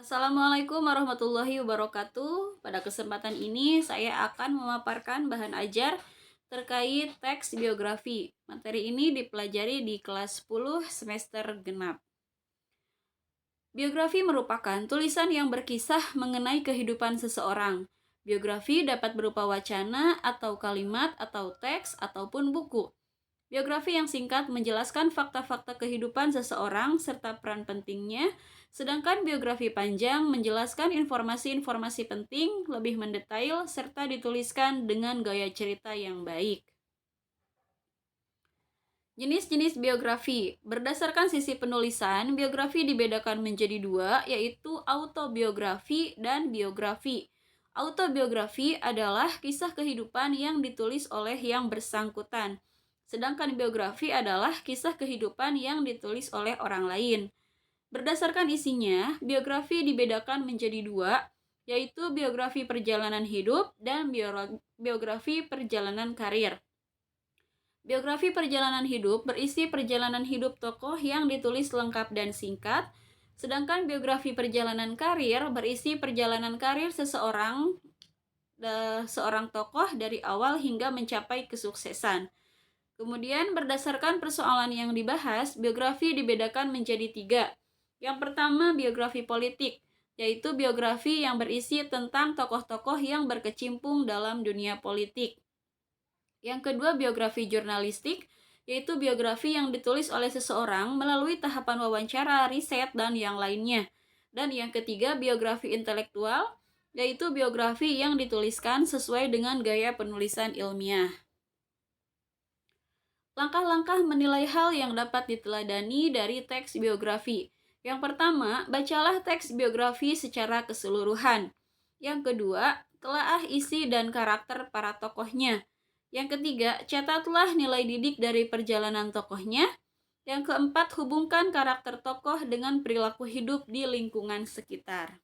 Assalamualaikum warahmatullahi wabarakatuh. Pada kesempatan ini saya akan memaparkan bahan ajar terkait teks biografi. Materi ini dipelajari di kelas 10 semester genap. Biografi merupakan tulisan yang berkisah mengenai kehidupan seseorang. Biografi dapat berupa wacana atau kalimat atau teks ataupun buku. Biografi yang singkat menjelaskan fakta-fakta kehidupan seseorang serta peran pentingnya, sedangkan biografi panjang menjelaskan informasi-informasi penting, lebih mendetail, serta dituliskan dengan gaya cerita yang baik. Jenis-jenis biografi. Berdasarkan sisi penulisan, biografi dibedakan menjadi dua, yaitu autobiografi dan biografi. Autobiografi adalah kisah kehidupan yang ditulis oleh yang bersangkutan. Sedangkan biografi adalah kisah kehidupan yang ditulis oleh orang lain. Berdasarkan isinya, biografi dibedakan menjadi dua, yaitu biografi perjalanan hidup dan biografi perjalanan karir. Biografi perjalanan hidup berisi perjalanan hidup tokoh yang ditulis lengkap dan singkat, sedangkan biografi perjalanan karir berisi perjalanan karir seorang tokoh dari awal hingga mencapai kesuksesan. Kemudian berdasarkan persoalan yang dibahas, biografi dibedakan menjadi tiga. Yang pertama, biografi politik, yaitu biografi yang berisi tentang tokoh-tokoh yang berkecimpung dalam dunia politik. Yang kedua, biografi jurnalistik, yaitu biografi yang ditulis oleh seseorang melalui tahapan wawancara, riset, dan yang lainnya. Dan yang ketiga, biografi intelektual, yaitu biografi yang dituliskan sesuai dengan gaya penulisan ilmiah. Langkah-langkah menilai hal yang dapat diteladani dari teks biografi. Yang pertama, bacalah teks biografi secara keseluruhan. Yang kedua, telaah isi dan karakter para tokohnya. Yang ketiga, catatlah nilai didik dari perjalanan tokohnya. Yang keempat, hubungkan karakter tokoh dengan perilaku hidup di lingkungan sekitar.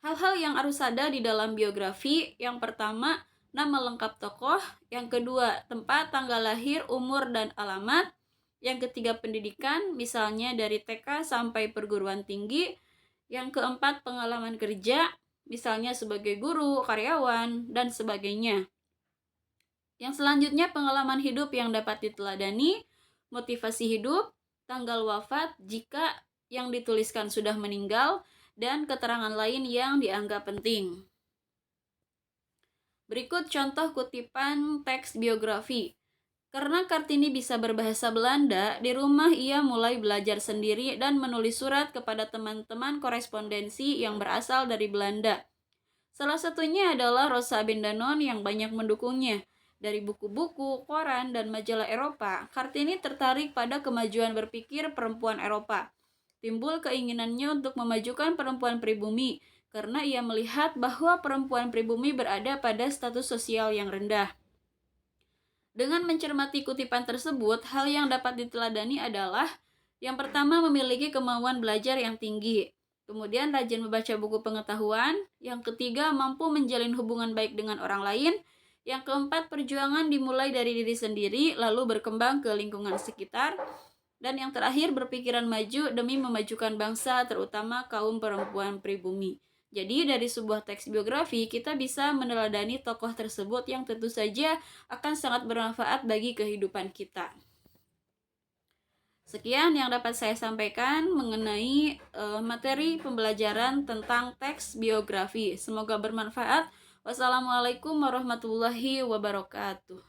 Hal-hal yang harus ada di dalam biografi, yang pertama, nama lengkap tokoh, yang kedua, tempat, tanggal lahir, umur, dan alamat, yang ketiga, pendidikan, misalnya dari TK sampai perguruan tinggi, yang keempat, pengalaman kerja, misalnya sebagai guru, karyawan, dan sebagainya. Yang selanjutnya, pengalaman hidup yang dapat diteladani, motivasi hidup, tanggal wafat jika yang dituliskan sudah meninggal, dan keterangan lain yang dianggap penting. Berikut contoh kutipan teks biografi. Karena Kartini bisa berbahasa Belanda, di rumah ia mulai belajar sendiri dan menulis surat kepada teman-teman korespondensi yang berasal dari Belanda. Salah satunya adalah Rosa Bendanon yang banyak mendukungnya. Dari buku-buku, koran, dan majalah Eropa, Kartini tertarik pada kemajuan berpikir perempuan Eropa. Timbul keinginannya untuk memajukan perempuan pribumi, karena ia melihat bahwa perempuan pribumi berada pada status sosial yang rendah. Dengan mencermati kutipan tersebut, hal yang dapat diteladani adalah yang pertama, memiliki kemauan belajar yang tinggi. Kemudian rajin membaca buku pengetahuan. Yang ketiga, mampu menjalin hubungan baik dengan orang lain. Yang keempat, perjuangan dimulai dari diri sendiri, lalu berkembang ke lingkungan sekitar. Dan yang terakhir, berpikiran maju demi memajukan bangsa, terutama kaum perempuan pribumi. Jadi dari sebuah teks biografi, kita bisa meneladani tokoh tersebut yang tentu saja akan sangat bermanfaat bagi kehidupan kita. Sekian yang dapat saya sampaikan mengenai materi pembelajaran tentang teks biografi. Semoga bermanfaat. Wassalamualaikum warahmatullahi wabarakatuh.